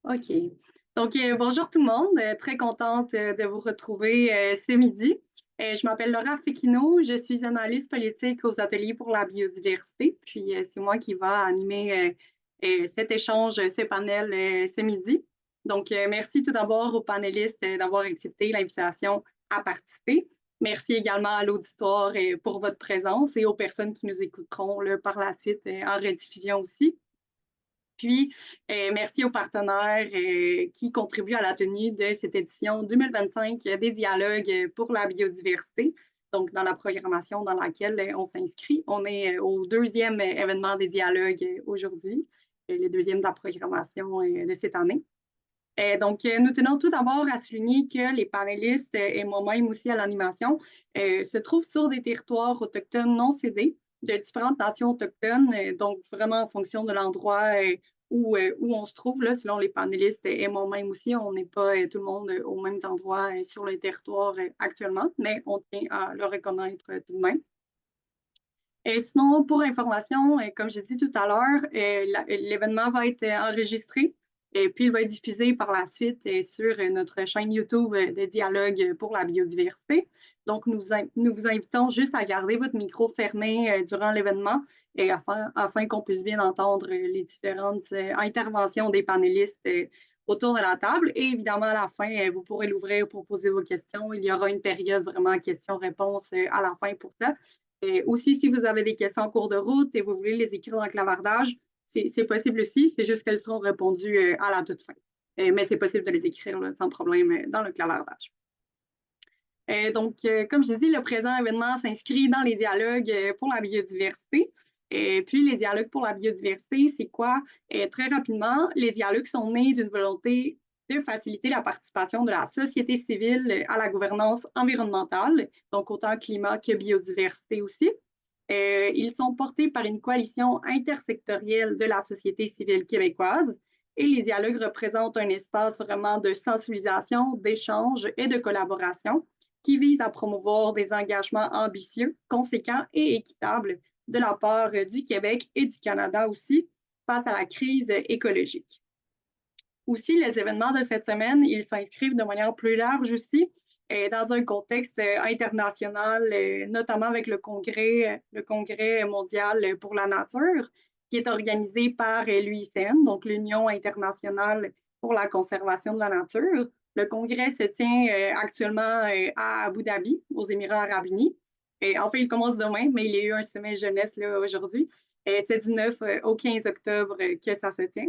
OK. Donc, bonjour tout le monde. Très contente de vous retrouver ce midi. Je m'appelle Laura Fekino. Je suis analyste politique aux Ateliers pour la biodiversité. Puis, c'est moi qui va animer cet échange, ce panel ce midi. Donc, merci tout d'abord aux panélistes d'avoir accepté l'invitation à participer. Merci également à l'auditoire pour votre présence et aux personnes qui nous écouteront là, par la suite en rediffusion aussi. Puis, merci aux partenaires qui contribuent à la tenue de cette édition 2025 des dialogues pour la biodiversité. Donc, dans la programmation dans laquelle on s'inscrit, on est au deuxième événement des dialogues aujourd'hui, le deuxième de la programmation de cette année. Donc, nous tenons tout d'abord à souligner que les panélistes et moi-même aussi à l'animation se trouvent sur des territoires autochtones non cédés de différentes nations autochtones, donc vraiment en fonction de l'endroit où on se trouve, là, selon les panélistes et moi-même aussi, on n'est pas tout le monde aux mêmes endroits sur le territoire actuellement, mais on tient à le reconnaître tout de même. Et sinon, pour information, comme j'ai dit tout à l'heure, l'événement va être enregistré et puis il va être diffusé par la suite sur notre chaîne YouTube de Dialogue pour la biodiversité. Donc, nous vous invitons juste à garder votre micro fermé durant l'événement et afin qu'on puisse bien entendre les différentes interventions des panélistes autour de la table. Et évidemment, à la fin, vous pourrez l'ouvrir pour poser vos questions. Il y aura une période vraiment questions-réponses à la fin pour ça. Et aussi, si vous avez des questions en cours de route et vous voulez les écrire dans le clavardage, c'est possible aussi, c'est juste qu'elles seront répondues à la toute fin. Mais c'est possible de les écrire là, sans problème dans le clavardage. Donc, comme je dis, le présent événement s'inscrit dans les dialogues pour la biodiversité. Et puis, les dialogues pour la biodiversité, c'est quoi? Très rapidement, les dialogues sont nés d'une volonté de faciliter la participation de la société civile à la gouvernance environnementale, donc autant climat que biodiversité aussi. Ils sont portés par une coalition intersectorielle de la société civile québécoise et les dialogues représentent un espace vraiment de sensibilisation, d'échange et de collaboration qui vise à promouvoir des engagements ambitieux, conséquents et équitables de la part du Québec et du Canada aussi face à la crise écologique. Aussi, les événements de cette semaine, ils s'inscrivent de manière plus large aussi dans un contexte international, notamment avec le congrès mondial pour la nature, qui est organisé par l'UICN, donc l'Union internationale pour la conservation de la nature. Le congrès se tient actuellement à Abu Dhabi, aux Émirats arabes unis. Et en fait, il commence demain, mais il y a eu un sommet jeunesse là, aujourd'hui. C'est du 9 au 15 octobre que ça se tient.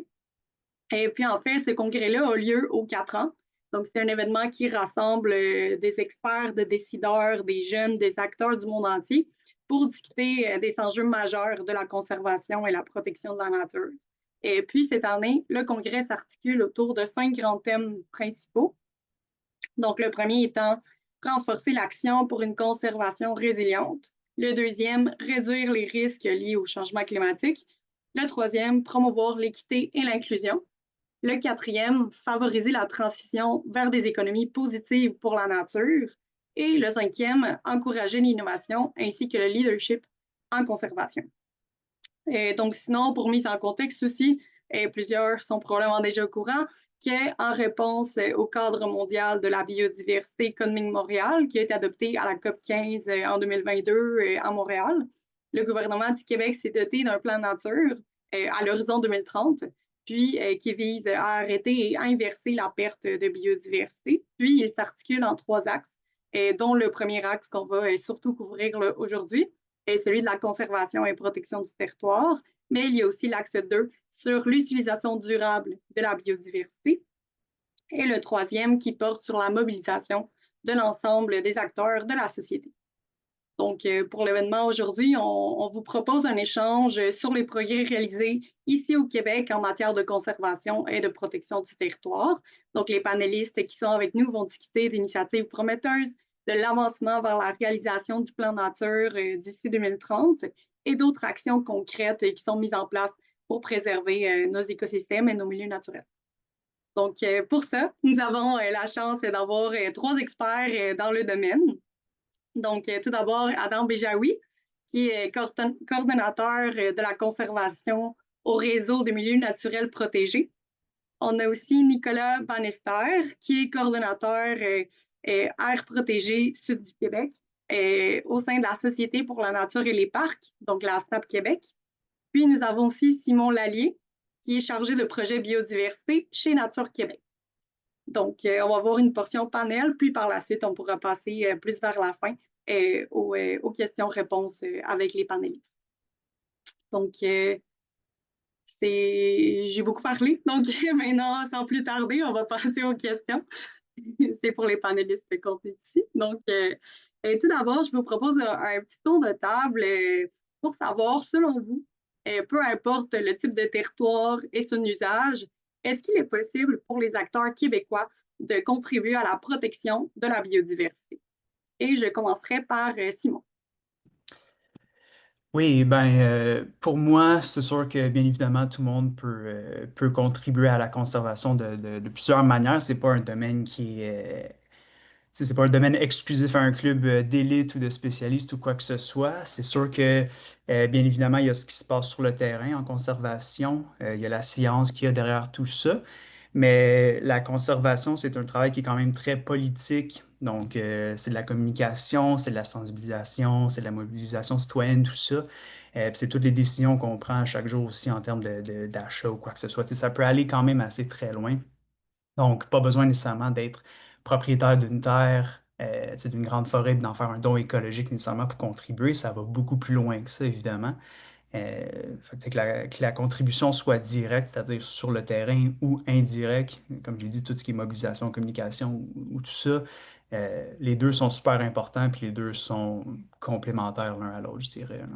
Et puis, en fait, ce congrès-là a lieu aux 4 ans. Donc, c'est un événement qui rassemble des experts, des décideurs, des jeunes, des acteurs du monde entier pour discuter des enjeux majeurs de la conservation et la protection de la nature. Et puis, cette année, le congrès s'articule autour de 5 grands thèmes principaux. Donc, le premier étant renforcer l'action pour une conservation résiliente. Le deuxième, réduire les risques liés au changement climatique. Le troisième, promouvoir l'équité et l'inclusion. Le quatrième, favoriser la transition vers des économies positives pour la nature. Et le cinquième, encourager l'innovation ainsi que le leadership en conservation. Donc, sinon, pour mise en contexte aussi, plusieurs sont probablement déjà au courant qu'en réponse au cadre mondial de la biodiversité Kunming-Montréal, qui a été adopté à la COP 15 en 2022 à Montréal, le gouvernement du Québec s'est doté d'un plan nature à l'horizon 2030, puis qui vise à arrêter et à inverser la perte de biodiversité. Puis, il s'articule en 3 axes, dont le premier axe qu'on va surtout couvrir aujourd'hui, est celui de la conservation et protection du territoire, mais il y a aussi l'axe 2 sur l'utilisation durable de la biodiversité et le troisième qui porte sur la mobilisation de l'ensemble des acteurs de la société. Donc, pour l'événement aujourd'hui, on vous propose un échange sur les progrès réalisés ici au Québec en matière de conservation et de protection du territoire. Donc, les panélistes qui sont avec nous vont discuter d'initiatives prometteuses, de l'avancement vers la réalisation du plan nature d'ici 2030 et d'autres actions concrètes qui sont mises en place pour préserver nos écosystèmes et nos milieux naturels. Donc, pour ça, nous avons la chance d'avoir 3 experts dans le domaine. Donc, tout d'abord, Adam Béjaoui, qui est coordonnateur de la conservation au réseau des milieux naturels protégés. On a aussi Nicolas Bannister, qui est coordonnateur aires protégées Sud du Québec au sein de la Société pour la nature et les parcs, donc la SNAP Québec. Puis nous avons aussi Simon Lallier, qui est chargé de projet biodiversité chez Nature Québec. Donc, on va avoir une portion panel, puis par la suite, on pourra passer plus vers la fin aux questions-réponses avec les panélistes. Donc, j'ai beaucoup parlé. Donc, maintenant, sans plus tarder, on va passer aux questions. C'est pour les panélistes qu'on est ici. Donc, tout d'abord, je vous propose un petit tour de table pour savoir, selon vous, peu importe le type de territoire et son usage, est-ce qu'il est possible pour les acteurs québécois de contribuer à la protection de la biodiversité? Et je commencerai par Simon. Oui, pour moi, c'est sûr que bien évidemment, tout le monde peut contribuer à la conservation de plusieurs manières. C'est pas un domaine qui est, tu sais, c'est pas un domaine exclusif à un club d'élite ou de spécialistes ou quoi que ce soit. C'est sûr que, bien évidemment, il y a ce qui se passe sur le terrain en conservation. Il y a la science qui y a derrière tout ça. Mais la conservation, c'est un travail qui est quand même très politique. Donc, c'est de la communication, c'est de la sensibilisation, c'est de la mobilisation citoyenne, tout ça. Puis c'est toutes les décisions qu'on prend chaque jour aussi en termes d'achat ou quoi que ce soit. Tu sais, ça peut aller quand même assez très loin. Donc, pas besoin nécessairement d'être propriétaire d'une terre, tu sais, d'une grande forêt, d'en faire un don écologique nécessairement pour contribuer. Ça va beaucoup plus loin que ça, évidemment. Fait que, tu sais, que la contribution soit directe, c'est-à-dire sur le terrain, ou indirecte, comme j'ai dit, tout ce qui est mobilisation, communication ou tout ça, les deux sont super importants, puis les deux sont complémentaires l'un à l'autre, je dirais, là.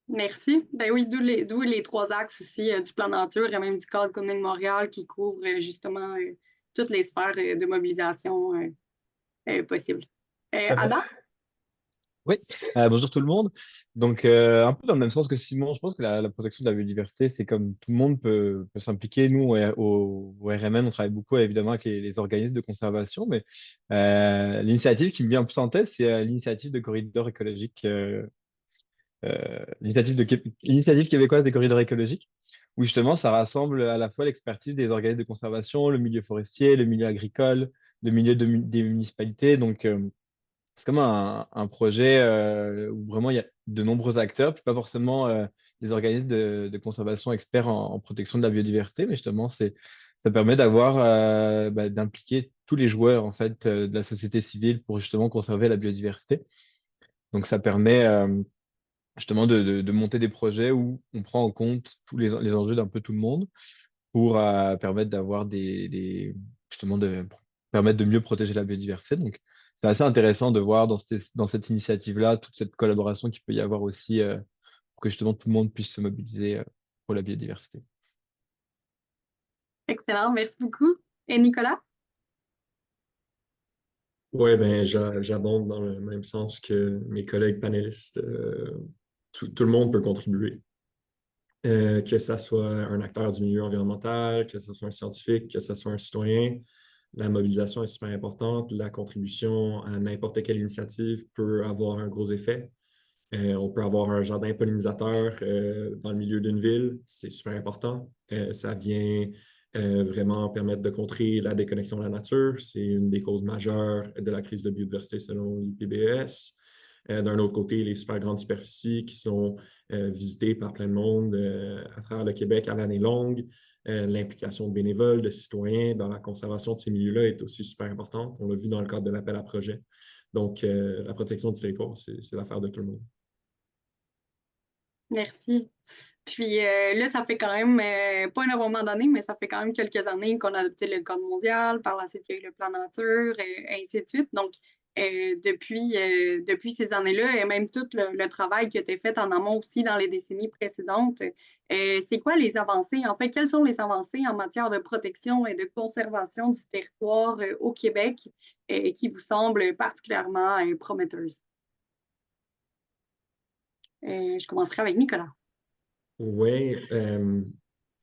Merci. Ben oui, d'où les trois axes aussi du plan nature et même du cadre commun de Montréal qui couvre justement toutes les sphères de mobilisation possibles. Tout à fait. Adam? Oui, bonjour tout le monde. Donc, un peu dans le même sens que Simon, je pense que la protection de la biodiversité, c'est comme tout le monde peut s'impliquer. Nous, au RMN, on travaille beaucoup évidemment avec les organismes de conservation, mais l'initiative qui me vient en plus en tête, c'est l'initiative de corridors écologiques, l'initiative québécoise des corridors écologiques, où justement ça rassemble à la fois l'expertise des organismes de conservation, le milieu forestier, le milieu agricole, le milieu des municipalités. Donc, c'est comme un projet où vraiment il y a de nombreux acteurs, puis pas forcément des organismes de conservation experts en protection de la biodiversité, mais justement, ça permet d'impliquer tous les joueurs en fait de la société civile pour justement conserver la biodiversité. Donc ça permet justement de monter des projets où on prend en compte tous les enjeux d'un peu tout le monde pour permettre d'avoir justement pour permettre de mieux protéger la biodiversité. Donc, c'est assez intéressant de voir dans cette initiative-là toute cette collaboration qu'il peut y avoir aussi pour que justement tout le monde puisse se mobiliser pour la biodiversité. Excellent, merci beaucoup. Et Nicolas? Oui, ben, j'abonde dans le même sens que mes collègues panélistes. Tout le monde peut contribuer. Que ce soit un acteur du milieu environnemental, que ce soit un scientifique, que ce soit un citoyen. La mobilisation est super importante. La contribution à n'importe quelle initiative peut avoir un gros effet. On peut avoir un jardin pollinisateur dans le milieu d'une ville, c'est super important. Ça vient vraiment permettre de contrer la déconnexion de la nature. C'est une des causes majeures de la crise de biodiversité selon l'IPBES. D'un autre côté, les super grandes superficies qui sont visitées par plein de monde à travers le Québec à l'année longue. L'implication de bénévoles, de citoyens dans la conservation de ces milieux-là est aussi super importante. On l'a vu dans le cadre de l'appel à projet. Donc, la protection du territoire, c'est l'affaire de tout le monde. Merci. Puis là, ça fait quand même, pas énormément d'années, mais ça fait quand même quelques années qu'on a adopté le Code mondial. Par la suite, il y a eu le plan nature et ainsi de suite. Donc, depuis ces années-là, et même tout le travail qui a été fait en amont aussi dans les décennies précédentes, c'est quoi les avancées? En fait, quelles sont les avancées en matière de protection et de conservation du territoire au Québec qui vous semblent particulièrement prometteuses? Je commencerai avec Nicolas. Oui, il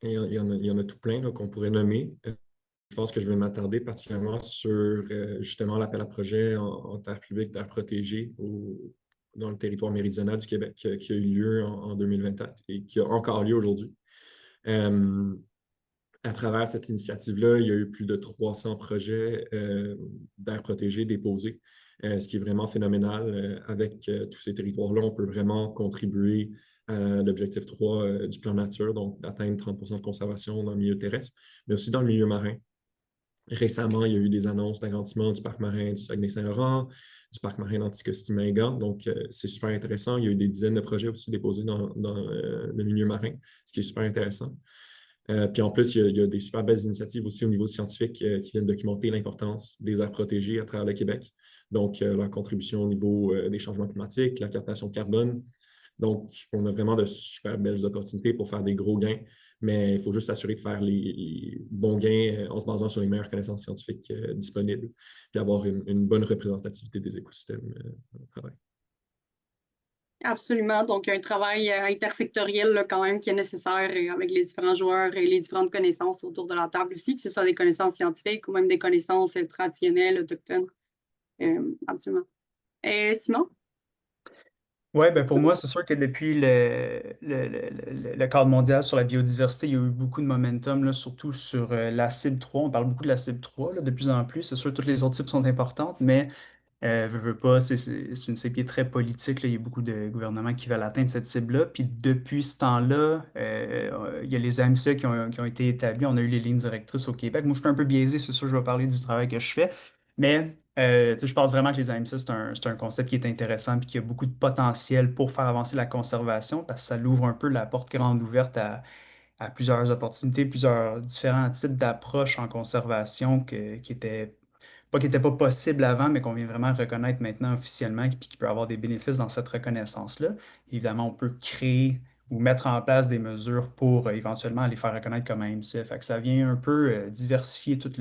y en a tout plein là, qu'on pourrait nommer. Je pense que je vais m'attarder particulièrement sur justement l'appel à projet en terre publique, terre protégée dans le territoire méridional du Québec qui a eu lieu en 2024 et qui a encore lieu aujourd'hui. À travers cette initiative-là, il y a eu plus de 300 projets d'aires protégées déposés, ce qui est vraiment phénoménal. Avec tous ces territoires-là, on peut vraiment contribuer à l'objectif 3 du plan nature, donc d'atteindre 30% de conservation dans le milieu terrestre, mais aussi dans le milieu marin. Récemment, il y a eu des annonces d'agrandissement du parc marin du Saguenay-Saint-Laurent, du parc marin d'Anticosti-Mingan. Donc, c'est super intéressant. Il y a eu des dizaines de projets aussi déposés dans le milieu marin, ce qui est super intéressant. Puis en plus, il y a des super belles initiatives aussi au niveau scientifique qui viennent documenter l'importance des aires protégées à travers le Québec. Donc, leur contribution au niveau des changements climatiques, la captation de carbone. Donc, on a vraiment de super belles opportunités pour faire des gros gains, mais il faut juste s'assurer de faire les bons gains en se basant sur les meilleures connaissances scientifiques disponibles, puis avoir une bonne représentativité des écosystèmes au travail. Absolument. Donc, un travail intersectoriel là, quand même qui est nécessaire avec les différents joueurs et les différentes connaissances autour de la table aussi, que ce soit des connaissances scientifiques ou même des connaissances traditionnelles, autochtones. Absolument. Simon? Oui, ben pour moi, c'est sûr que depuis le cadre mondial sur la biodiversité, il y a eu beaucoup de momentum, là, surtout sur la cible 3. On parle beaucoup de la cible 3 là, de plus en plus. C'est sûr que toutes les autres cibles sont importantes, mais veux pas, c'est une cible qui est très politique, là. Il y a beaucoup de gouvernements qui veulent atteindre cette cible-là. Puis depuis ce temps-là, il y a les AMCA qui ont été établis. On a eu les lignes directrices au Québec. Moi, je suis un peu biaisé, c'est sûr, je vais parler du travail que je fais. Mais tu sais, je pense vraiment que les AMCA, c'est un concept qui est intéressant et qui a beaucoup de potentiel pour faire avancer la conservation parce que ça l'ouvre un peu la porte grande ouverte à plusieurs opportunités, plusieurs différents types d'approches en conservation qui n'étaient pas possibles avant, mais qu'on vient vraiment reconnaître maintenant officiellement et qui peut avoir des bénéfices dans cette reconnaissance-là. Évidemment, on peut créer ou mettre en place des mesures pour éventuellement les faire reconnaître comme AMCA. Fait que ça vient un peu diversifier tous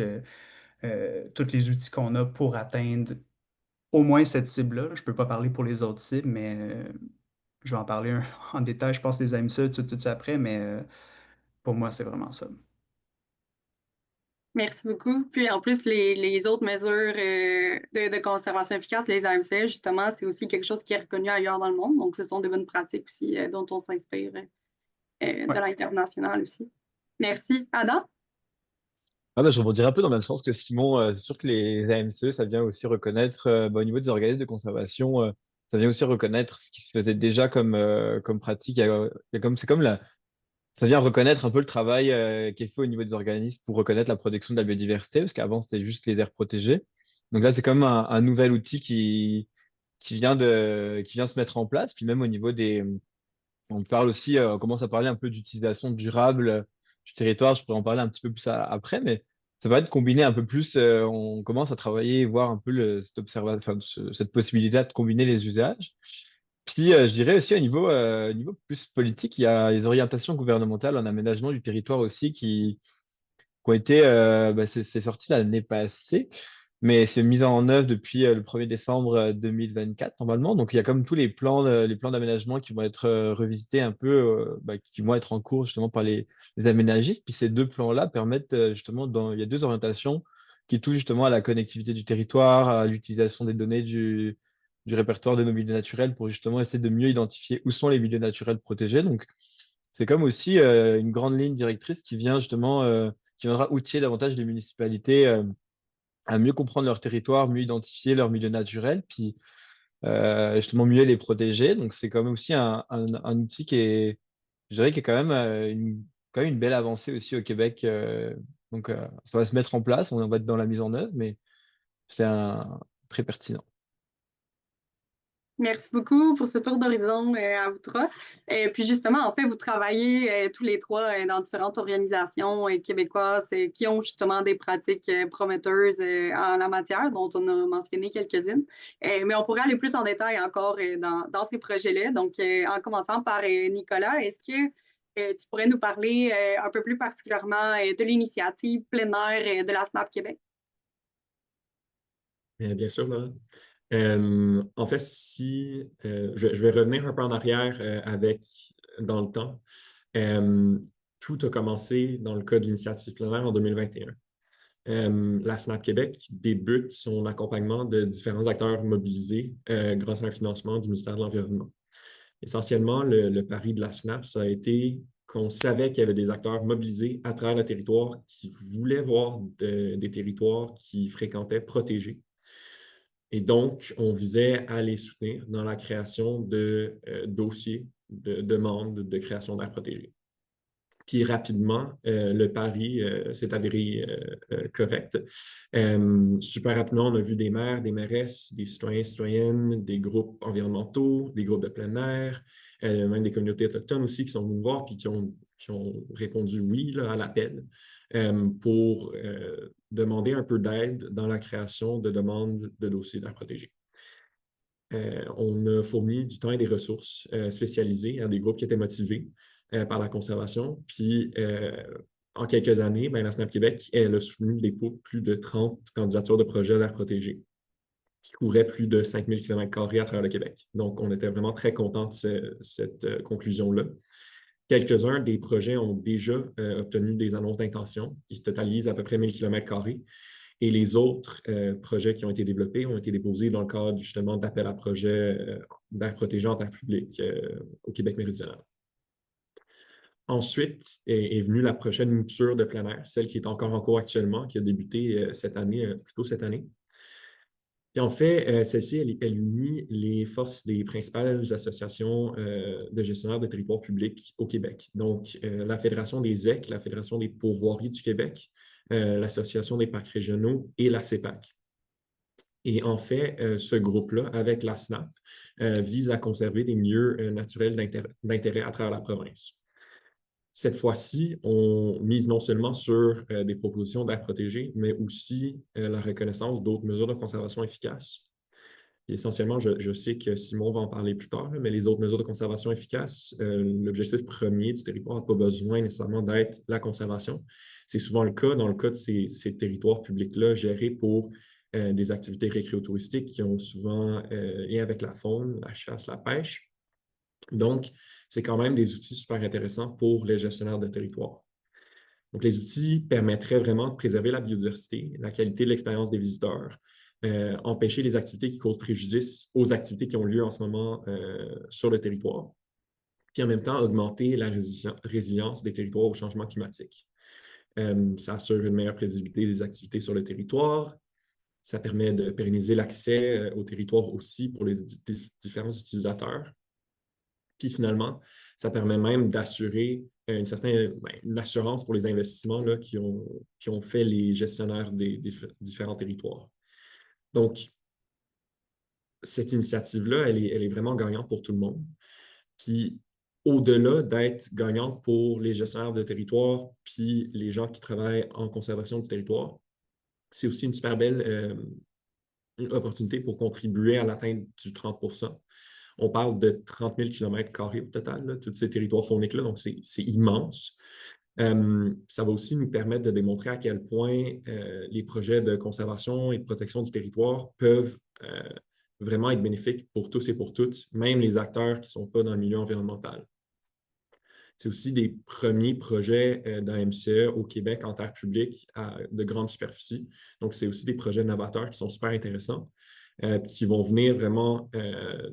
les outils qu'on a pour atteindre au moins cette cible-là. Je ne peux pas parler pour les autres cibles, mais je vais en parler en détail, je pense, des AMCA tout ça après, mais pour moi, c'est vraiment ça. Merci beaucoup. Puis en plus, les autres mesures de conservation efficace, les AMCA, justement, c'est aussi quelque chose qui est reconnu ailleurs dans le monde. Donc, ce sont des bonnes pratiques aussi dont on s'inspire de l'international aussi. Merci. Adam? Ah bah, je rebondirai un peu dans le même sens que Simon. C'est sûr que les AMCE, ça vient aussi reconnaître, au niveau des organismes de conservation, ça vient aussi reconnaître ce qui se faisait déjà comme pratique. C'est comme ça vient reconnaître un peu le travail qui est fait au niveau des organismes pour reconnaître la protection de la biodiversité, parce qu'avant, c'était juste les aires protégées. Donc là, c'est comme un nouvel outil qui vient se mettre en place. Puis même au niveau on parle aussi, on commence à parler un peu d'utilisation durable du territoire. Je pourrais en parler un petit peu plus après, mais ça va être combiné un peu plus. On commence à travailler, voir un peu cette possibilité de combiner les usages. Puis, je dirais aussi au niveau plus politique, il y a les orientations gouvernementales en aménagement du territoire aussi qui ont été, c'est sorti l'année passée, mais c'est mis en œuvre depuis le 1er décembre 2024 normalement. Donc il y a comme tous les plans d'aménagement qui vont être revisités un peu, qui vont être en cours justement par les aménagistes. Puis ces deux plans-là permettent justement, il y a deux orientations qui touchent justement à la connectivité du territoire, à l'utilisation des données du répertoire de nos milieux naturels pour justement essayer de mieux identifier où sont les milieux naturels protégés. Donc c'est comme aussi une grande ligne directrice qui viendra outiller davantage les municipalités à mieux comprendre leur territoire, mieux identifier leurs milieux naturels, puis justement mieux les protéger. Donc c'est quand même aussi un outil je dirais, qui est quand même quand même une belle avancée aussi au Québec. Donc ça va se mettre en place, on va être dans la mise en œuvre, mais c'est très pertinent. Merci beaucoup pour ce tour d'horizon à vous trois. Puis justement, en fait, vous travaillez tous les trois dans différentes organisations québécoises qui ont justement des pratiques prometteuses en la matière, dont on a mentionné quelques-unes. Mais on pourrait aller plus en détail encore dans ces projets-là. Donc, en commençant par Nicolas, est-ce que tu pourrais nous parler un peu plus particulièrement de l'initiative plein air de la SNAP Québec? Bien sûr, Laura. En fait, je vais revenir un peu en arrière dans le temps. Tout a commencé dans le cas de l'initiative plein air en 2021. La SNAP Québec débute son accompagnement de différents acteurs mobilisés grâce à un financement du ministère de l'Environnement. Essentiellement, le pari de la SNAP, ça a été qu'on savait qu'il y avait des acteurs mobilisés à travers le territoire qui voulaient voir des territoires qui fréquentaient protégés. Et donc, on visait à les soutenir dans la création de dossiers de demande de création d'aires protégées. Puis rapidement, le pari s'est avéré correct. Super rapidement, on a vu des maires, des mairesses, des citoyens, citoyennes, des groupes environnementaux, des groupes de plein air, même des communautés autochtones aussi qui sont venus nous voir puis qui ont répondu oui là, à l'appel pour demander un peu d'aide dans la création de demandes de dossiers d'aires protégées. On a fourni du temps et des ressources spécialisées à des groupes qui étaient motivés par la conservation. Puis, en quelques années, la SNAP Québec, elle a soutenu le dépôt de plus de 30 candidatures de projets d'aires protégées qui couvraient plus de 5000 km² à travers le Québec. Donc, on était vraiment très contents de cette conclusion-là. Quelques-uns des projets ont déjà obtenu des annonces d'intention qui totalisent à peu près 1000 km². Et les autres projets qui ont été développés ont été déposés dans le cadre justement d'appels à projets d'aires protégées en terre publique au Québec méridional. Ensuite est venue la prochaine mouture de plein air, celle qui est encore en cours actuellement, qui a débuté cette année, plutôt cette année. Et en fait, celle-ci, elle unit les forces des principales associations de gestionnaires de territoires publics au Québec. Donc, la Fédération des ZEC, la Fédération des pourvoiries du Québec, l'Association des parcs régionaux et la CEPAC. Et en fait, ce groupe-là, avec la SNAP, vise à conserver des milieux naturels d'intérêt à travers la province. Cette fois-ci, on mise non seulement sur des propositions d'aires protégées, mais aussi la reconnaissance d'autres mesures de conservation efficaces. Et essentiellement, je sais que Simon va en parler plus tard, mais les autres mesures de conservation efficaces, l'objectif premier du territoire n'a pas besoin nécessairement d'être la conservation. C'est souvent le cas dans le cas de ces territoires publics-là gérés pour des activités récréotouristiques qui ont souvent lien avec la faune, la chasse, la pêche. Donc, c'est quand même des outils super intéressants pour les gestionnaires de territoire. Donc, les outils permettraient vraiment de préserver la biodiversité, la qualité de l'expérience des visiteurs, empêcher les activités qui causent préjudice aux activités qui ont lieu en ce moment sur le territoire, puis en même temps augmenter la résilience des territoires au changement climatique. Ça assure une meilleure prévisibilité des activités sur le territoire. Ça permet de pérenniser l'accès au territoire aussi pour les différents utilisateurs. Puis finalement, ça permet même d'assurer une assurance pour les investissements là, qui ont fait les gestionnaires des différents territoires. Donc, cette initiative-là, elle est vraiment gagnante pour tout le monde. Puis, au-delà d'être gagnante pour les gestionnaires de territoire puis les gens qui travaillent en conservation du territoire, c'est aussi une super belle une opportunité pour contribuer à l'atteinte du 30 %. On parle de 30 000 km² au total, là, tous ces territoires fauniques-là, donc c'est immense. Ça va aussi nous permettre de démontrer à quel point les projets de conservation et de protection du territoire peuvent vraiment être bénéfiques pour tous et pour toutes, même les acteurs qui ne sont pas dans le milieu environnemental. C'est aussi des premiers projets d'un MCE au Québec en terre publique de grande superficie. Donc, c'est aussi des projets novateurs qui sont super intéressants, qui vont venir vraiment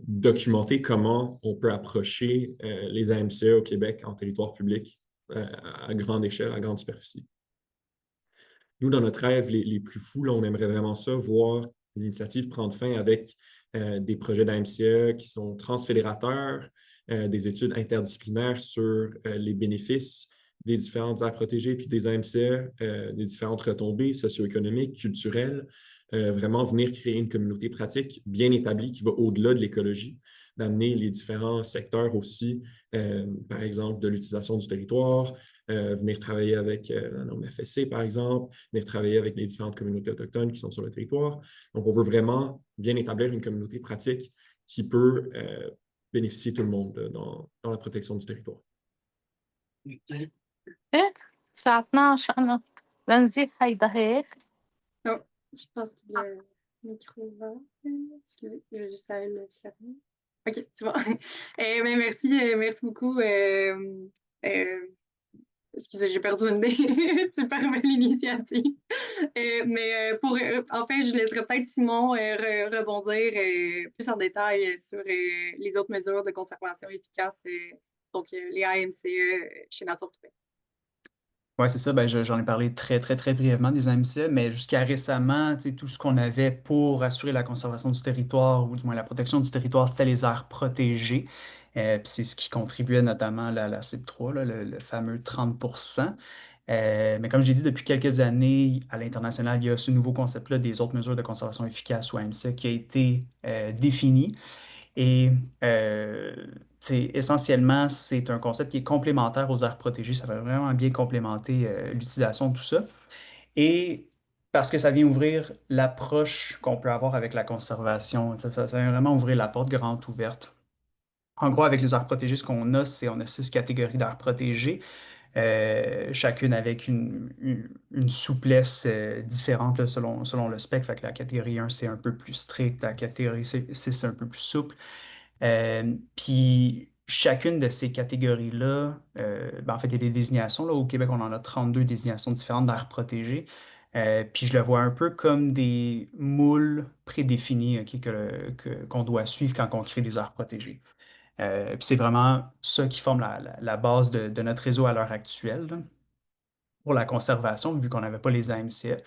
documenter comment on peut approcher les AMCE au Québec en territoire public à grande échelle, à grande superficie. Nous, dans notre rêve les plus fous, là, on aimerait vraiment ça, voir l'initiative prendre fin avec des projets d'AMCE qui sont transfédérateurs, des études interdisciplinaires sur les bénéfices des différentes aires protégées puis des AMCE, des différentes retombées socio-économiques, culturelles, vraiment venir créer une communauté pratique bien établie qui va au-delà de l'écologie, d'amener les différents secteurs aussi, par exemple, de l'utilisation du territoire, venir travailler avec la norme FSC, par exemple, venir travailler avec les différentes communautés autochtones qui sont sur le territoire. Donc, on veut vraiment bien établir une communauté pratique qui peut bénéficier tout le monde dans la protection du territoire. الساعة 12 أنا بنزل هيدا هيك. Oh, je pense qu'il y a le micro va. Excusez, je vais juste aller le fermer. OK, c'est bon. Merci beaucoup. Excusez, j'ai perdu une idée. Super belle initiative. En fait, je laisserai peut-être Simon rebondir plus en détail sur les autres mesures de conservation efficaces donc les AMCE chez Nature Québec. Ouais, c'est ça. Ben, j'en ai parlé très, très, très brièvement des AMCA, mais jusqu'à récemment, tu sais, tout ce qu'on avait pour assurer la conservation du territoire, ou du moins la protection du territoire, c'était les aires protégées. Puis c'est ce qui contribuait notamment à la CIP3, là, le fameux 30%. Mais comme j'ai dit, depuis quelques années, à l'international, il y a ce nouveau concept-là des autres mesures de conservation efficace ou AMCA qui a été défini. Et essentiellement, c'est un concept qui est complémentaire aux aires protégées. Ça va vraiment bien complémenter l'utilisation de tout ça. Et parce que ça vient ouvrir l'approche qu'on peut avoir avec la conservation. Ça vient vraiment ouvrir la porte grande ouverte. En gros, avec les aires protégées, ce qu'on a, c'est on a 6 catégories d'aires protégées, chacune avec une souplesse différente là, selon le spectre. Fait que la catégorie 1, c'est un peu plus strict, la catégorie 6, c'est un peu plus souple. Puis chacune de ces catégories-là, ben, en fait, il y a des désignations. Là, au Québec, on en a 32 désignations différentes d'aires protégées. Puis je le vois un peu comme des moules prédéfinis, ok, qu'on doit suivre quand on crée des aires protégées. Puis c'est vraiment ça qui forme la base de notre réseau à l'heure actuelle, là, pour la conservation, vu qu'on n'avait pas les AMCA.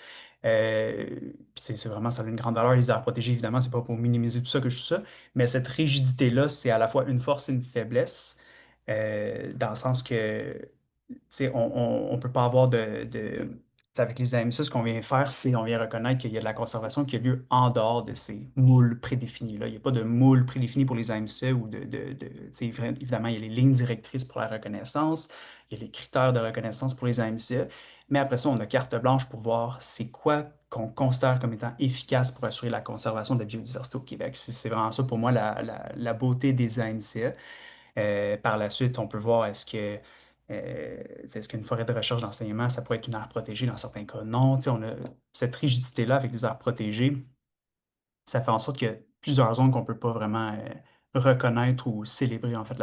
Puis c'est vraiment, ça a une grande valeur, les aires protégées, évidemment, c'est pas pour minimiser tout ça que je dis ça, mais cette rigidité-là, c'est à la fois une force et une faiblesse, dans le sens que, tu sais, on peut pas avoir tu sais, avec les AMCA, ce qu'on vient faire, c'est on vient reconnaître qu'il y a de la conservation qui a lieu en dehors de ces moules prédéfinis-là. Il n'y a pas de moule prédéfini pour les AMCA ou tu sais, évidemment, il y a les lignes directrices pour la reconnaissance, il y a les critères de reconnaissance pour les AMCA, mais après ça, on a carte blanche pour voir c'est quoi qu'on considère comme étant efficace pour assurer la conservation de la biodiversité au Québec. C'est vraiment ça pour moi la beauté des AMCA. Par la suite, on peut voir est-ce qu'une forêt de recherche d'enseignement, ça pourrait être une aire protégée dans certains cas? Non. Tu sais, on a cette rigidité-là avec les aires protégées. Ça fait en sorte qu'il y a plusieurs zones qu'on ne peut pas vraiment reconnaître ou célébrer en fait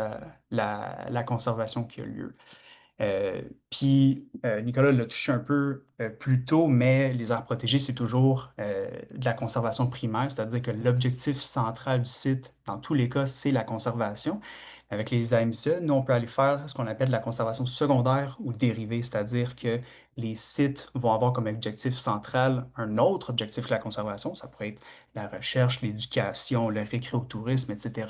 la conservation qui a lieu. Puis Nicolas l'a touché un peu plus tôt, mais les aires protégées, c'est toujours de la conservation primaire, c'est-à-dire que l'objectif central du site, dans tous les cas, c'est la conservation. Avec les AMCA, nous, on peut aller faire ce qu'on appelle la conservation secondaire ou dérivée, c'est-à-dire que les sites vont avoir comme objectif central un autre objectif que la conservation. Ça pourrait être la recherche, l'éducation, le récréotourisme, etc.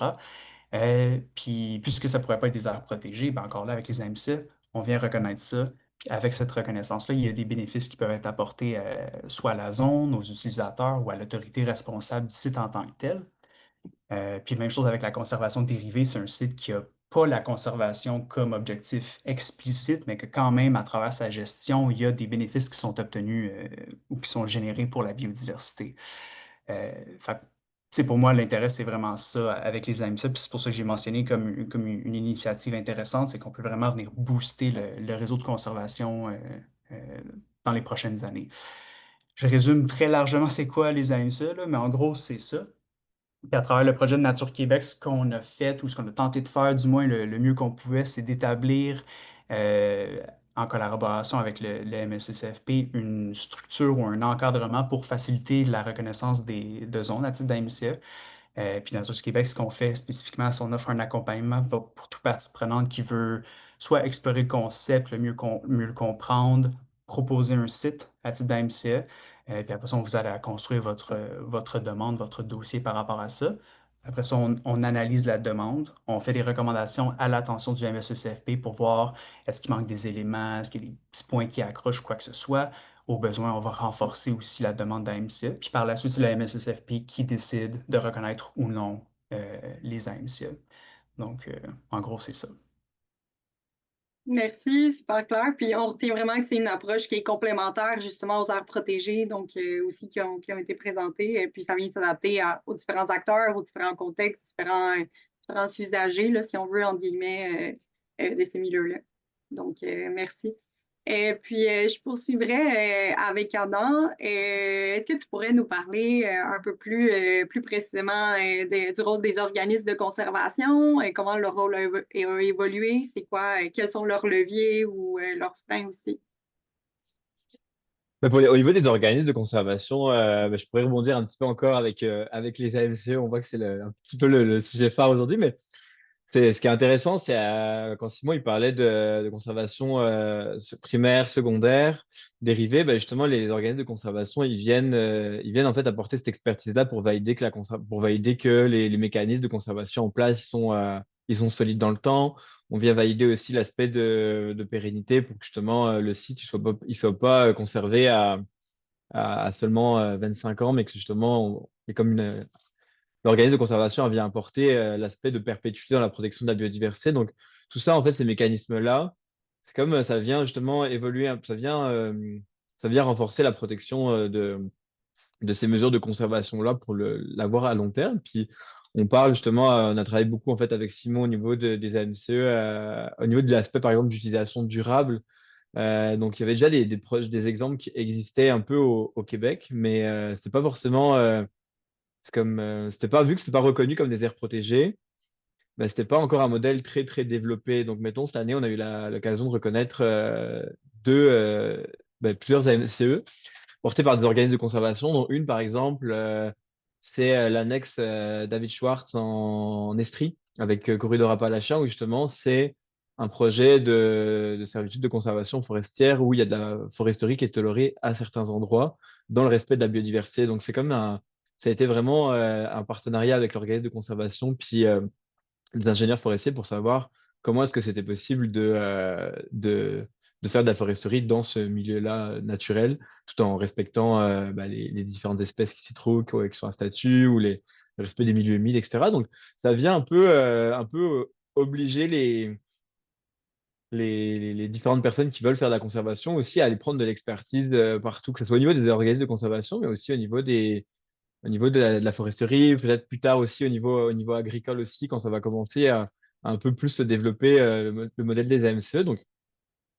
Puis, puisque ça ne pourrait pas être des aires protégées, ben encore là, avec les AMCA, on vient reconnaître ça. Puis avec cette reconnaissance-là, il y a des bénéfices qui peuvent être apportés soit à la zone, aux utilisateurs ou à l'autorité responsable du site en tant que tel. Puis même chose avec la conservation dérivée, c'est un site qui n'a pas la conservation comme objectif explicite, mais que quand même, à travers sa gestion, il y a des bénéfices qui sont obtenus ou qui sont générés pour la biodiversité. Fait que, tu sais, pour moi, l'intérêt, c'est vraiment ça avec les AMSA. Puis c'est pour ça que j'ai mentionné comme une initiative intéressante, c'est qu'on peut vraiment venir booster le réseau de conservation euh, dans les prochaines années. Je résume très largement c'est quoi les AMSA, là, mais en gros, c'est ça. Puis à travers le projet de Nature Québec, ce qu'on a fait ou ce qu'on a tenté de faire, du moins le mieux qu'on pouvait, c'est d'établir, euh, en collaboration avec le MSSFP, une structure ou un encadrement pour faciliter la reconnaissance de zones à titre d'AMCF. Puis dans Nature Québec, ce qu'on fait spécifiquement, c'est qu'on offre un accompagnement pour toute partie prenante qui veut soit explorer le concept, mieux le comprendre, proposer un site à titre d'AMCA, puis après ça, on vous aide à construire votre demande, votre dossier par rapport à ça. Après ça, on analyse la demande, on fait des recommandations à l'attention du MSSFP pour voir est-ce qu'il manque des éléments, est-ce qu'il y a des petits points qui accrochent, quoi que ce soit. Au besoin, on va renforcer aussi la demande d'AMCA. Puis par la suite, c'est la MSSFP qui décide de reconnaître ou non les AMCA. Donc, en gros, c'est ça. Merci, super clair. Puis on retient vraiment que c'est une approche qui est complémentaire justement aux aires protégées, donc aussi qui ont été présentées. Puis ça vient s'adapter aux différents acteurs, aux différents contextes, différents usagers, là, si on veut, entre guillemets, de ces milieux-là. Donc, merci. Et puis, je poursuivrai avec Adam. Est-ce que tu pourrais nous parler un peu plus précisément du rôle des organismes de conservation, et comment leur rôle a évolué, c'est quoi, quels sont leurs leviers ou leurs freins aussi? Bah, au niveau des organismes de conservation, bah, je pourrais rebondir un petit peu encore avec les AMCE. On voit que c'est un petit peu le sujet phare aujourd'hui, mais Ce qui est intéressant, c'est quand Simon il parlait de conservation primaire, secondaire, dérivée, ben justement les organismes de conservation ils viennent en fait apporter cette expertise-là pour valider que pour valider que les mécanismes de conservation en place ils sont solides dans le temps. On vient valider aussi l'aspect de pérennité pour que justement le site il soit pas conservé à seulement 25 ans, mais que justement il y ait comme l'organisme de conservation vient apporter l'aspect de perpétuité dans la protection de la biodiversité. Donc, tout ça, en fait, ces mécanismes-là, c'est comme ça vient justement évoluer, ça vient renforcer la protection de ces mesures de conservation-là pour l'avoir à long terme. Puis, on parle justement, on a travaillé beaucoup en fait avec Simon au niveau des AMCE, au niveau de l'aspect par exemple d'utilisation durable. Donc, il y avait déjà des exemples qui existaient un peu au Québec, mais c'est pas forcément c'est comme, c'était pas vu que c'était pas reconnu comme des aires protégées, mais c'était pas encore un modèle très très développé. Donc, mettons, cette année, on a eu l'occasion de reconnaître plusieurs AMCE portés par des organismes de conservation, dont une, par exemple, c'est l'annexe David Schwartz en Estrie, avec Corridor Appalachiens, où justement, c'est un projet de servitude de conservation forestière où il y a de la foresterie qui est tolérée à certains endroits dans le respect de la biodiversité. Donc, ça a été vraiment un partenariat avec l'organisme de conservation, puis des ingénieurs forestiers pour savoir comment est-ce que c'était possible de faire de la foresterie dans ce milieu-là naturel, tout en respectant les différentes espèces qui s'y trouvent, qui sont à statut, ou le respect des milieux humides, etc. Donc, ça vient un peu obliger les différentes personnes qui veulent faire de la conservation aussi à aller prendre de l'expertise partout, que ce soit au niveau des organismes de conservation, mais aussi au niveau de la foresterie, peut-être plus tard aussi au niveau agricole aussi, quand ça va commencer à un peu plus se développer le modèle des AMCE. Donc,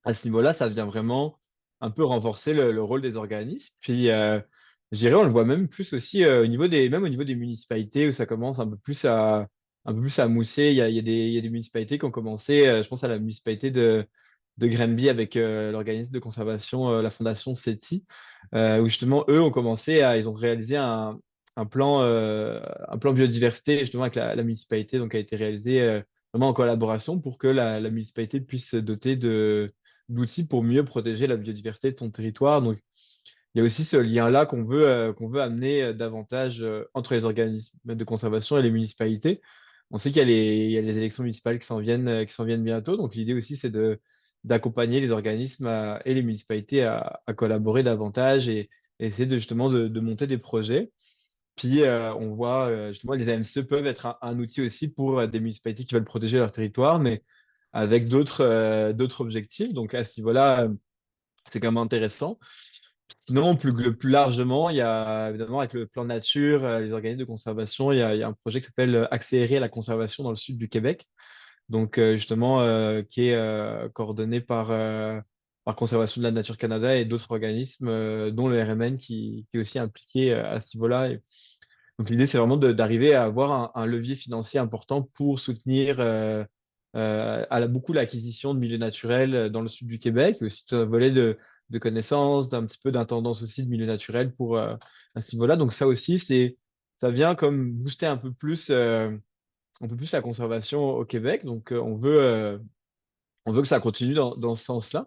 à ce niveau-là, ça vient vraiment un peu renforcer le rôle des organismes. Puis, je dirais, on le voit même plus aussi même au niveau des municipalités où ça commence un peu plus à mousser. Il y a des municipalités qui ont commencé, je pense à la municipalité de Granby avec l'organisme de conservation, la fondation SETI, où justement, eux ont commencé ils ont réalisé un plan biodiversité justement avec la municipalité, donc a été réalisé vraiment en collaboration pour que la municipalité puisse se doter d'outils pour mieux protéger la biodiversité de son territoire. Donc, il y a aussi ce lien-là qu'on veut amener davantage entre les organismes de conservation et les municipalités. On sait il y a les élections municipales qui s'en viennent bientôt. Donc, l'idée aussi, c'est d'accompagner les organismes et les municipalités à collaborer davantage et essayer justement de monter des projets. Puis, on voit justement les AMCE peuvent être un outil aussi pour des municipalités qui veulent protéger leur territoire, mais avec d'autres objectifs. Donc, à ce niveau-là, c'est quand même intéressant. Sinon, plus largement, il y a évidemment avec le plan nature, les organismes de conservation, il y a un projet qui s'appelle Accélérer la conservation dans le sud du Québec. Donc, justement, qui est coordonné par Conservation de la Nature Canada et d'autres organismes, dont le RMN qui est aussi impliqué à ce niveau-là. Donc l'idée, c'est vraiment d'arriver à avoir un levier financier important pour soutenir beaucoup l'acquisition de milieux naturels dans le sud du Québec, et aussi tout un volet de connaissances, d'un petit peu d'intendance aussi de milieux naturels pour à ce niveau-là. Donc ça aussi, ça vient comme booster un peu plus la conservation au Québec. Donc on veut que ça continue dans ce sens-là.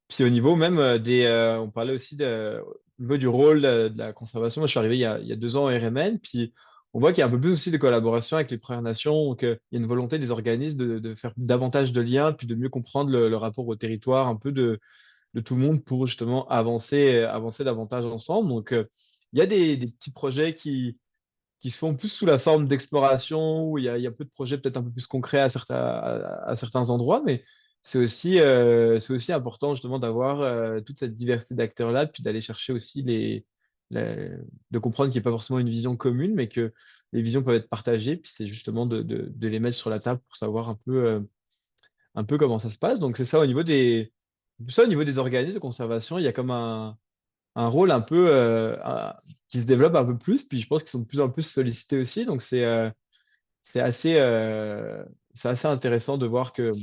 Puis au niveau même on parlait aussi au niveau du rôle de la conservation. Moi, je suis arrivé il y a 2 ans au RMN, puis on voit qu'il y a un peu plus aussi de collaboration avec les Premières Nations, donc il y a une volonté des organismes de faire davantage de liens, puis de mieux comprendre le rapport au territoire, un peu de tout le monde pour justement avancer davantage ensemble. Donc il y a des petits projets qui se font plus sous la forme d'exploration, où il y a peu de projets peut-être un peu plus concrets à certains endroits, mais c'est aussi important justement d'avoir toute cette diversité d'acteurs-là, puis d'aller chercher aussi de comprendre qu'il n'y a pas forcément une vision commune, mais que les visions peuvent être partagées, puis c'est justement de les mettre sur la table pour savoir un peu comment ça se passe. Donc c'est ça au niveau des organismes de conservation, il y a comme un rôle un peu qui se développe un peu plus, puis je pense qu'ils sont de plus en plus sollicités aussi. Donc c'est assez, c'est assez intéressant de voir que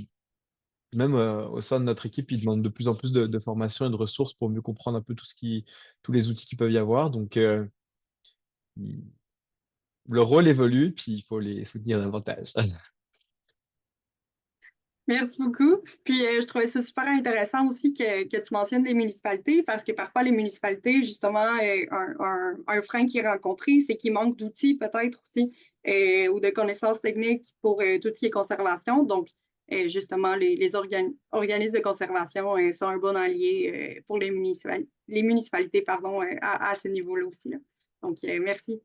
même au sein de notre équipe, ils demandent de plus en plus de formation et de ressources pour mieux comprendre un peu tous les outils qui peuvent y avoir. Donc il- le rôle évolue, puis il faut les soutenir davantage. Merci beaucoup. Puis, je trouvais ça super intéressant aussi que tu mentionnes les municipalités, parce que parfois, les municipalités, justement, un frein qui est rencontré, c'est qu'il manque d'outils peut-être aussi ou de connaissances techniques pour tout ce qui est conservation. Donc, justement, les organismes de conservation sont un bon allié pour les municipalités pardon, à ce niveau-là aussi, là. Donc, merci.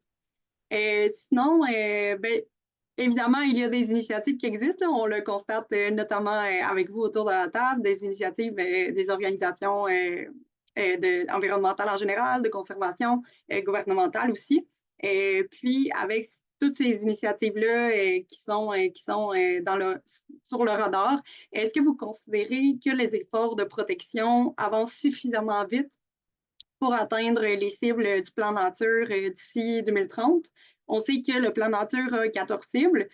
Sinon, ben, évidemment, il y a des initiatives qui existent, là. On le constate notamment avec vous autour de la table, des initiatives des organisations environnementales en général, de conservation gouvernementale aussi. Puis, avec toutes ces initiatives-là qui sont sur le radar, est-ce que vous considérez que les efforts de protection avancent suffisamment vite pour atteindre les cibles du plan nature d'ici 2030? On sait que le plan nature a 14 cibles,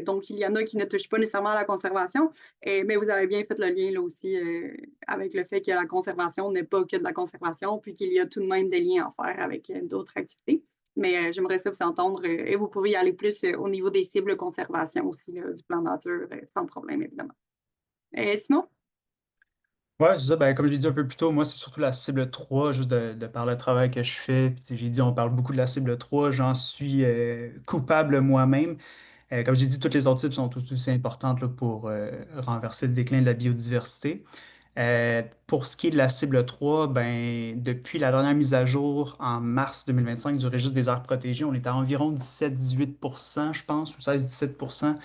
donc il y en a qui ne touchent pas nécessairement à la conservation, mais vous avez bien fait le lien là aussi avec le fait que la conservation n'est pas que de la conservation, puis qu'il y a tout de même des liens à faire avec d'autres activités. Mais j'aimerais ça vous entendre et vous pouvez y aller plus au niveau des cibles conservation aussi là, du plan nature, sans problème évidemment. Simon? Ouais, c'est ça. Ben, comme je l'ai dit un peu plus tôt, moi, c'est surtout la cible 3 juste de par le travail que je fais. Puis, j'ai dit, on parle beaucoup de la cible 3, j'en suis coupable moi-même. Comme j'ai dit, toutes les autres cibles sont tout aussi importantes là, pour renverser le déclin de la biodiversité. Pour ce qui est de la cible 3, ben, depuis la dernière mise à jour en mars 2025 du registre des aires protégées, on est à environ 17-18%, je pense, ou 16-17%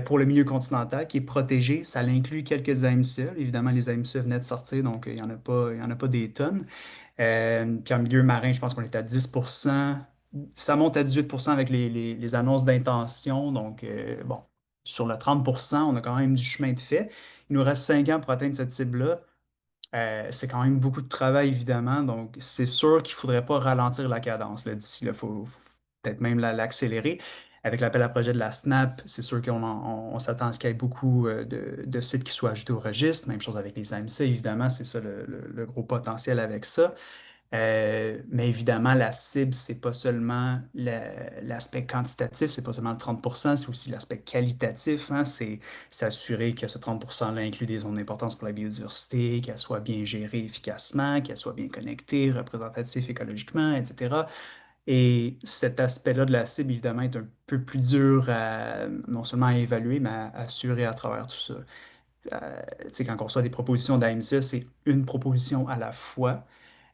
pour le milieu continental qui est protégé. Ça l'inclut quelques AMCE. Évidemment, les AMCE venaient de sortir, donc il n'y en a pas, il y en a pas des tonnes. Puis en milieu marin, je pense qu'on est à 10%. Ça monte à 18% avec les annonces d'intention. Donc, bon, sur le 30%, on a quand même du chemin de fait. Il nous reste 5 ans pour atteindre cette cible-là. C'est quand même beaucoup de travail, évidemment. Donc, c'est sûr qu'il ne faudrait pas ralentir la cadence là, d'ici. Il faut peut-être même l'accélérer. Avec l'appel à projet de la SNAP, c'est sûr qu'on s'attend à ce qu'il y ait beaucoup de sites qui soient ajoutés au registre. Même chose avec les AMC, évidemment, c'est ça le gros potentiel avec ça. Mais évidemment, la cible, c'est pas seulement l'aspect quantitatif, c'est pas seulement le 30%, c'est aussi l'aspect qualitatif, hein. C'est s'assurer que ce 30%-là inclut des zones d'importance pour la biodiversité, qu'elle soit bien gérée efficacement, qu'elle soit bien connectée, représentative écologiquement, etc. Et cet aspect-là de la cible, évidemment, est un peu plus dur non seulement à évaluer, mais à assurer à travers tout ça. Tu sais, quand on reçoit des propositions d'AMCA, c'est une proposition à la fois.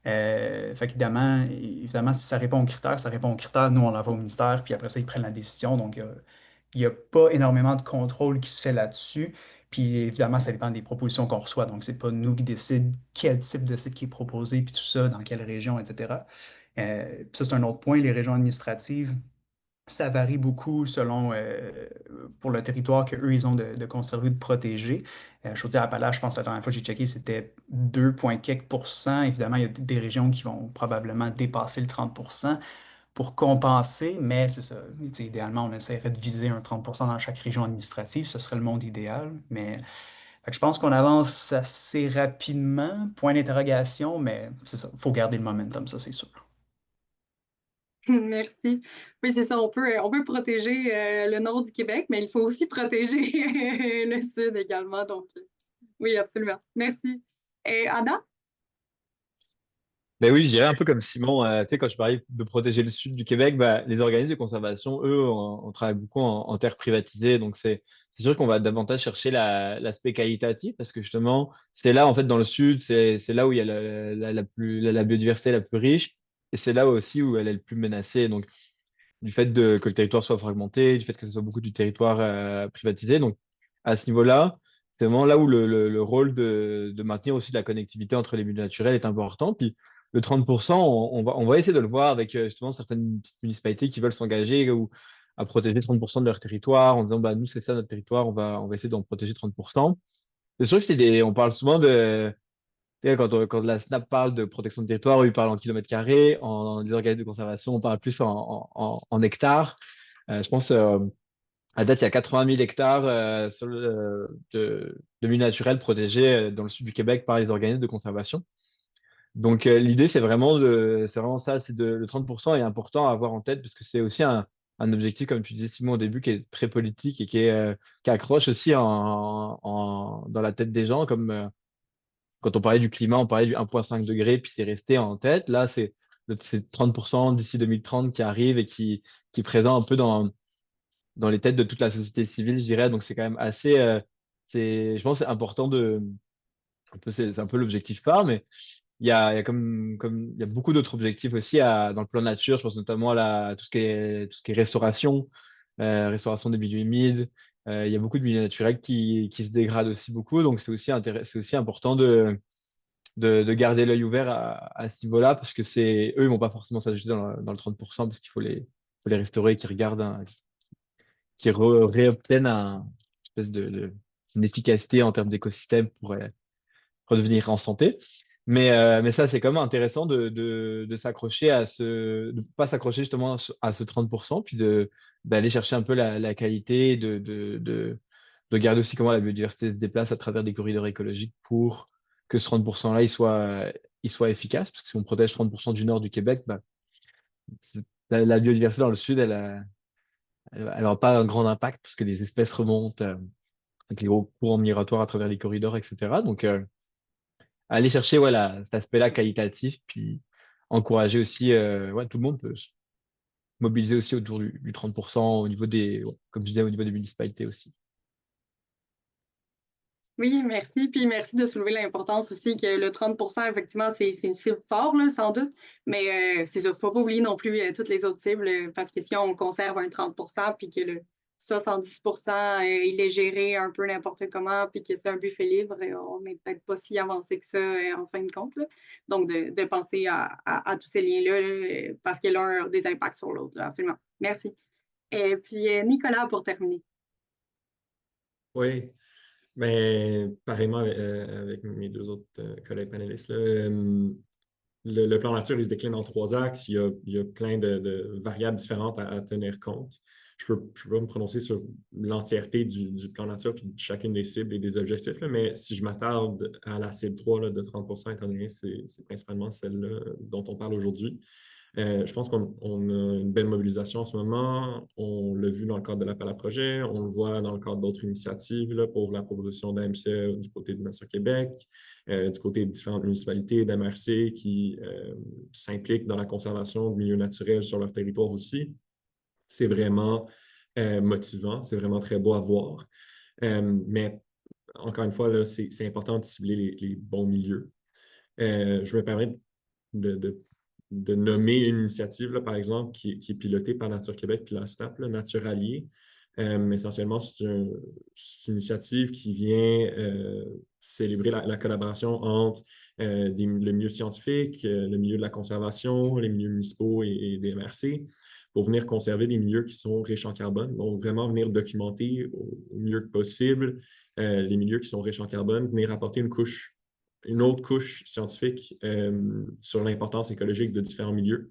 Fait qu'évidemment, évidemment, si ça répond aux critères, ça répond aux critères. Nous, on l'envoie au ministère, puis après ça, ils prennent la décision. Donc, il n'y a pas énormément de contrôle qui se fait là-dessus. Puis évidemment, ça dépend des propositions qu'on reçoit. Donc, c'est pas nous qui décident quel type de site qui est proposé, puis tout ça, dans quelle région, etc. Puis ça, c'est un autre point. Les régions administratives, ça varie beaucoup selon pour le territoire qu'eux, ils ont de conserver ou de protéger. Chaudière-Appalaches, je pense que la dernière fois que j'ai checké, c'était 2 quelques pourcents. Évidemment, il y a des régions qui vont probablement dépasser le 30% pour compenser, mais c'est ça. Tu sais, idéalement, on essaierait de viser un 30% dans chaque région administrative. Ce serait le monde idéal. Mais fait que je pense qu'on avance assez rapidement. Point d'interrogation, mais c'est ça. Il faut garder le momentum, ça, c'est sûr. Merci. Oui, c'est ça. On peut protéger le nord du Québec, mais il faut aussi protéger le sud également. Donc, oui, absolument. Merci. Et Ada? Mais oui, je dirais un peu comme Simon, tu sais, quand je parlais de protéger le sud du Québec, bah, les organismes de conservation, eux, on travaille beaucoup en terre privatisée. Donc, c'est sûr qu'on va davantage chercher l'aspect qualitatif parce que justement, c'est là, en fait, dans le sud, c'est là où il y a la biodiversité la plus riche et c'est là aussi où elle est le plus menacée. Donc, du fait que le territoire soit fragmenté, du fait que ce soit beaucoup du territoire privatisé. Donc, à ce niveau-là, c'est vraiment là où le rôle de maintenir aussi de la connectivité entre les milieux naturels est important. Puis, le 30%, on va essayer de le voir avec justement certaines petites municipalités qui veulent s'engager ou à protéger 30% de leur territoire en disant, bah, nous, c'est ça notre territoire, on va essayer d'en protéger 30%. C'est sûr que on parle souvent de, tu sais, quand la SNAP parle de protection de territoire, ils parlent en kilomètres carrés, en des organismes de conservation, on parle plus en hectares. Je pense, à date, il y a 80 000 hectares de milieux naturels protégés dans le sud du Québec par les organismes de conservation. Donc, l'idée, c'est vraiment ça, le 30% est important à avoir en tête parce que c'est aussi un un objectif, comme tu disais, Simon, au début, qui est très politique et qui accroche aussi dans la tête des gens, comme quand on parlait du climat, on parlait du 1,5 degré, puis c'est resté en tête. Là, c'est 30% d'ici 2030 qui arrive et qui est présent un peu dans les têtes de toute la société civile, je dirais. Donc, c'est quand même assez, je pense que c'est important c'est un peu l'objectif phare, mais il y a il y a beaucoup d'autres objectifs aussi dans le plan nature. Je pense notamment à tout ce qui est restauration, restauration des milieux humides. Il y a beaucoup de milieux naturels qui se dégradent aussi beaucoup. Donc, c'est aussi important de garder l'œil ouvert à ce niveau-là parce que eux, ils vont pas forcément s'ajouter dans le 30% parce qu'il faut les restaurer, qu'ils regardent, réobtiennent espèce une efficacité en termes d'écosystème pour redevenir en santé. Mais ça, c'est quand même intéressant de s'accrocher de pas s'accrocher justement à ce 30%, puis d'aller chercher un peu la qualité, de regarder aussi comment la biodiversité se déplace à travers des corridors écologiques pour que ce 30%-là, il soit efficace. Parce que si on protège 30% du nord du Québec, bah, la biodiversité dans le sud, elle n'aura pas un grand impact parce que les espèces remontent avec les gros courants migratoires à travers les corridors, etc. Donc, aller chercher voilà, cet aspect-là qualitatif, puis encourager aussi, ouais, tout le monde peut se mobiliser aussi autour du 30% au niveau comme je disais, au niveau des municipalités aussi. Oui, merci. Puis merci de soulever l'importance aussi que le 30%, effectivement, c'est une cible forte, là, sans doute. Mais c'est ça, il ne faut pas oublier non plus toutes les autres cibles, parce que si on conserve un 30%, puis que le 70%, il est géré un peu n'importe comment, puis que c'est un buffet libre, on n'est peut-être pas si avancé que ça en fin de compte, là. Donc, de penser à tous ces liens-là, parce que l'un a des impacts sur l'autre, là, absolument. Merci. Et puis, Nicolas, pour terminer. Oui, mais pareillement avec mes deux autres collègues panélistes, là, le plan nature, il se décline en 3 axes. Il y a plein de variables différentes à tenir compte. Je peux pas me prononcer sur l'entièreté du plan nature puis de chacune des cibles et des objectifs, là, mais si je m'attarde à la cible 3 là, de 30%, étant donné que c'est principalement celle-là dont on parle aujourd'hui, je pense qu'on a une belle mobilisation en ce moment. On l'a vu dans le cadre de l'appel à projet. On le voit dans le cadre d'autres initiatives là, pour la proposition d'AMCE du côté de Nature Québec, du côté de différentes municipalités, d'MRC qui s'impliquent dans la conservation de milieux naturels sur leur territoire aussi. C'est vraiment motivant. C'est vraiment très beau à voir. Mais encore une fois, là, c'est important de cibler les bons milieux. Je me permets de nommer une initiative, là, par exemple, qui est pilotée par Nature Québec puis la STAP, là, Naturalier. Essentiellement, c'est une initiative qui vient célébrer la collaboration entre le milieu scientifique, le milieu de la conservation, les milieux municipaux et des MRC pour venir conserver des milieux qui sont riches en carbone. Donc, vraiment venir documenter au mieux que possible les milieux qui sont riches en carbone, venir apporter une autre couche scientifique sur l'importance écologique de différents milieux.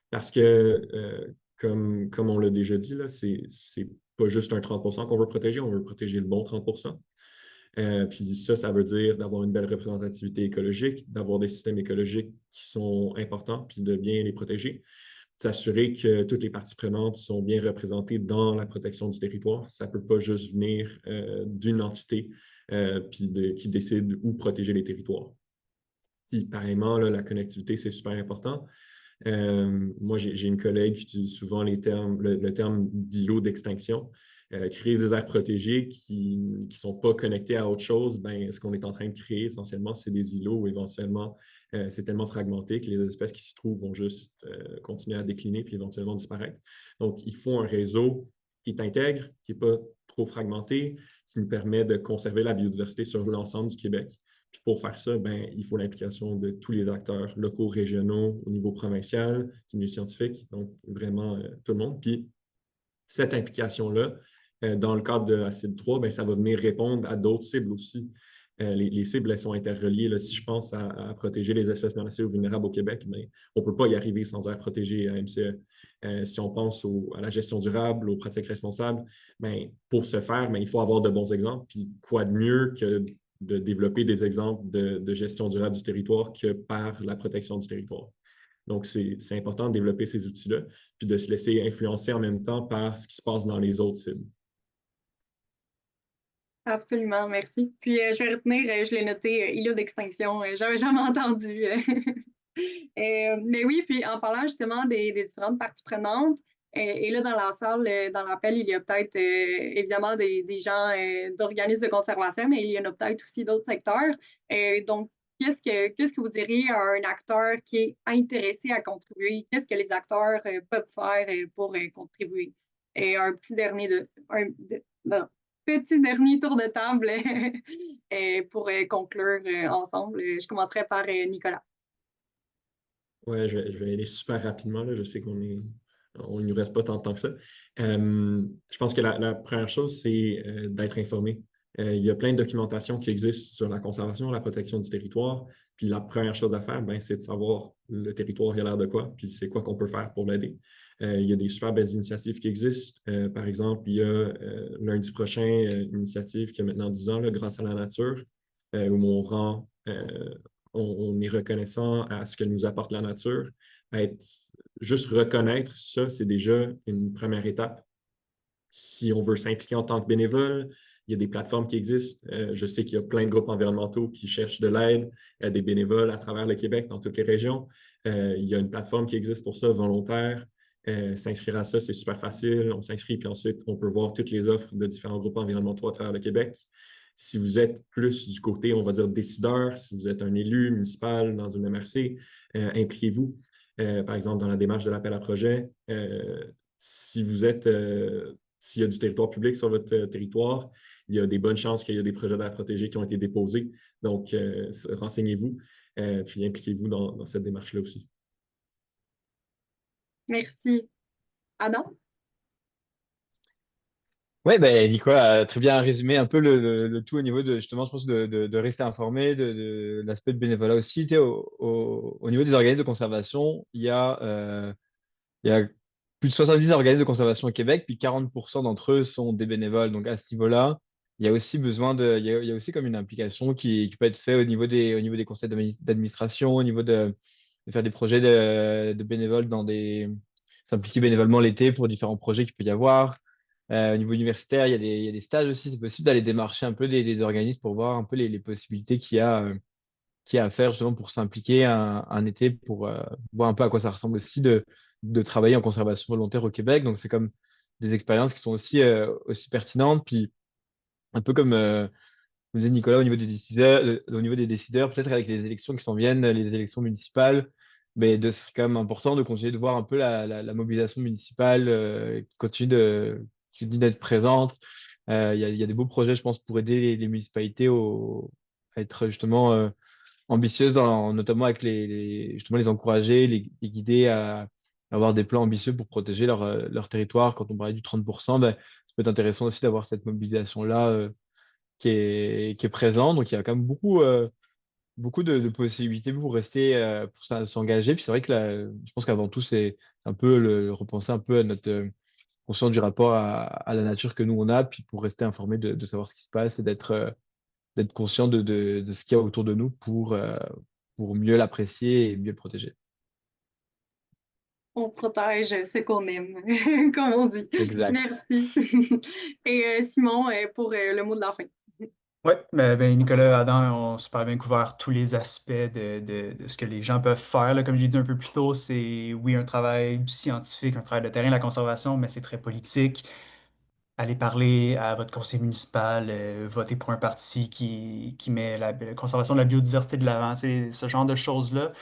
Parce que, comme on l'a déjà dit, là, c'est pas juste un 30% qu'on veut protéger, on veut protéger le bon 30%. Puis ça veut dire d'avoir une belle représentativité écologique, d'avoir des systèmes écologiques qui sont importants, puis de bien les protéger. S'assurer que toutes les parties prenantes sont bien représentées dans la protection du territoire. Ça ne peut pas juste venir d'une entité qui décide où protéger les territoires. Puis pareillement, là, la connectivité, c'est super important. Moi, j'ai une collègue qui utilise souvent le terme d'îlot d'extinction. Créer des aires protégées qui ne sont pas connectées à autre chose, ben, ce qu'on est en train de créer essentiellement, c'est des îlots où éventuellement c'est tellement fragmenté que les espèces qui s'y trouvent vont juste continuer à décliner puis éventuellement disparaître. Donc, il faut un réseau qui est intègre, qui n'est pas trop fragmenté, qui nous permet de conserver la biodiversité sur l'ensemble du Québec. Puis pour faire ça, ben, il faut l'implication de tous les acteurs locaux, régionaux, au niveau provincial, du milieu scientifique, donc vraiment tout le monde. Puis cette implication-là, dans le cadre de la cible 3, ben, ça va venir répondre à d'autres cibles aussi. Les cibles, elles sont interreliées. Là. Si je pense à protéger les espèces menacées ou vulnérables au Québec, ben, on ne peut pas y arriver sans aires protégées à MCE. Si on pense à la gestion durable, aux pratiques responsables, ben, pour ce faire, ben, il faut avoir de bons exemples. Puis quoi de mieux que de développer des exemples de gestion durable du territoire que par la protection du territoire. Donc, c'est important de développer ces outils-là, puis de se laisser influencer en même temps par ce qui se passe dans les autres cibles. Absolument, merci. Puis je vais retenir, je l'ai noté, îlot d'extinction, j'avais jamais entendu. Mais oui, puis en parlant justement des différentes parties prenantes, et là dans la salle, dans l'appel, il y a peut-être évidemment des gens d'organismes de conservation, mais il y en a peut-être aussi d'autres secteurs. Donc, qu'est-ce que vous diriez à un acteur qui est intéressé à contribuer? Qu'est-ce que les acteurs peuvent faire pour contribuer? Et un petit dernier non, petit dernier tour de table pour conclure ensemble. Je commencerai par Nicolas. Ouais, je vais aller super rapidement, là. Je sais qu'on ne nous reste pas tant de temps que ça. Je pense que la première chose, c'est d'être informé. Il y a plein de documentation qui existe sur la conservation, la protection du territoire. Puis la première chose à faire, ben, c'est de savoir le territoire, il a l'air de quoi, puis c'est quoi qu'on peut faire pour l'aider. Il y a des super belles initiatives qui existent. Par exemple, il y a lundi prochain une initiative qui a maintenant 10 ans, là, Grâce à la nature, où on est reconnaissant à ce que nous apporte la nature. Juste reconnaître ça, c'est déjà une première étape. Si on veut s'impliquer en tant que bénévole, il y a des plateformes qui existent. Je sais qu'il y a plein de groupes environnementaux qui cherchent de l'aide, des bénévoles à travers le Québec, dans toutes les régions. Il y a une plateforme qui existe pour ça, volontaire. S'inscrire à ça, c'est super facile. On s'inscrit, puis ensuite, on peut voir toutes les offres de différents groupes environnementaux à travers le Québec. Si vous êtes plus du côté, on va dire, décideur, si vous êtes un élu municipal dans une MRC, impliquez-vous. Par exemple, dans la démarche de l'appel à projet, si vous êtes s'il y a du territoire public sur votre territoire, il y a des bonnes chances qu'il y ait des projets d'air protégés qui ont été déposés. Donc, renseignez-vous, puis impliquez-vous dans cette démarche-là aussi. Merci. Adam? Oui, ben, Nico a très bien résumé un peu le tout au niveau de, justement, je pense, de rester informé, de l'aspect de bénévolat aussi. Tu sais, au niveau des organismes de conservation, il y a plus de 70 organismes de conservation au Québec, puis 40% d'entre eux sont des bénévoles. Donc, à ce niveau-là, il y a aussi besoin il y a aussi comme une implication qui peut être faite au niveau des conseils d'administration, au niveau de faire des projets de bénévoles s'impliquer bénévolement l'été pour différents projets qu'il peut y avoir. Au niveau universitaire, il y a des stages aussi. C'est possible d'aller démarcher un peu des organismes pour voir un peu les possibilités qu'il y a à faire justement pour s'impliquer un été, pour voir un peu à quoi ça ressemble aussi de travailler en conservation volontaire au Québec. Donc, c'est comme des expériences qui sont aussi pertinentes. Puis, un peu comme disait Nicolas, au niveau des décideurs, peut-être avec les élections qui s'en viennent, les élections municipales, mais c'est quand même important de continuer de voir un peu la mobilisation municipale qui continue d'être présente. Il y a des beaux projets, je pense, pour aider les municipalités à être justement ambitieuses, notamment avec justement les encourager, les guider à avoir des plans ambitieux pour protéger leur territoire. Quand on parlait du 30%, ben, ça peut être intéressant aussi d'avoir cette mobilisation-là qui est présent. Donc, il y a quand même beaucoup de possibilités pour rester, pour s'engager. Puis c'est vrai que je pense qu'avant tout, c'est un peu repenser un peu à notre conscience du rapport à la nature que nous, on a, puis pour rester informé de savoir ce qui se passe et d'être conscient de ce qu'il y a autour de nous pour mieux l'apprécier et mieux le protéger. On protège ce qu'on aime, comme on dit. Exact. Merci. Et Simon, pour le mot de la fin. Oui, Nicolas, Adam ont super bien couvert tous les aspects de ce que les gens peuvent faire, là. Comme j'ai dit un peu plus tôt, c'est oui un travail scientifique, un travail de terrain, la conservation, mais c'est très politique. Allez parler à votre conseil municipal, votez pour un parti qui met la conservation de la biodiversité de l'avant, c'est ce genre de choses-là.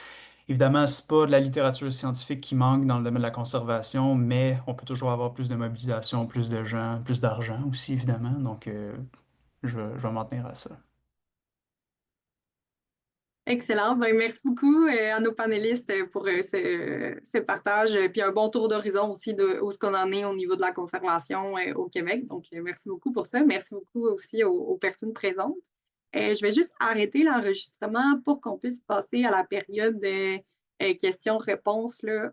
Évidemment, c'est pas de la littérature scientifique qui manque dans le domaine de la conservation, mais on peut toujours avoir plus de mobilisation, plus de gens, plus d'argent aussi, évidemment. Donc, je vais m'en tenir à ça. Excellent. Ben, merci beaucoup à nos panélistes pour ce partage, puis un bon tour d'horizon aussi de où ce qu'on en est au niveau de la conservation au Québec. Donc, merci beaucoup pour ça. Merci beaucoup aussi aux personnes présentes. Je vais juste arrêter l'enregistrement pour qu'on puisse passer à la période de questions-réponses là,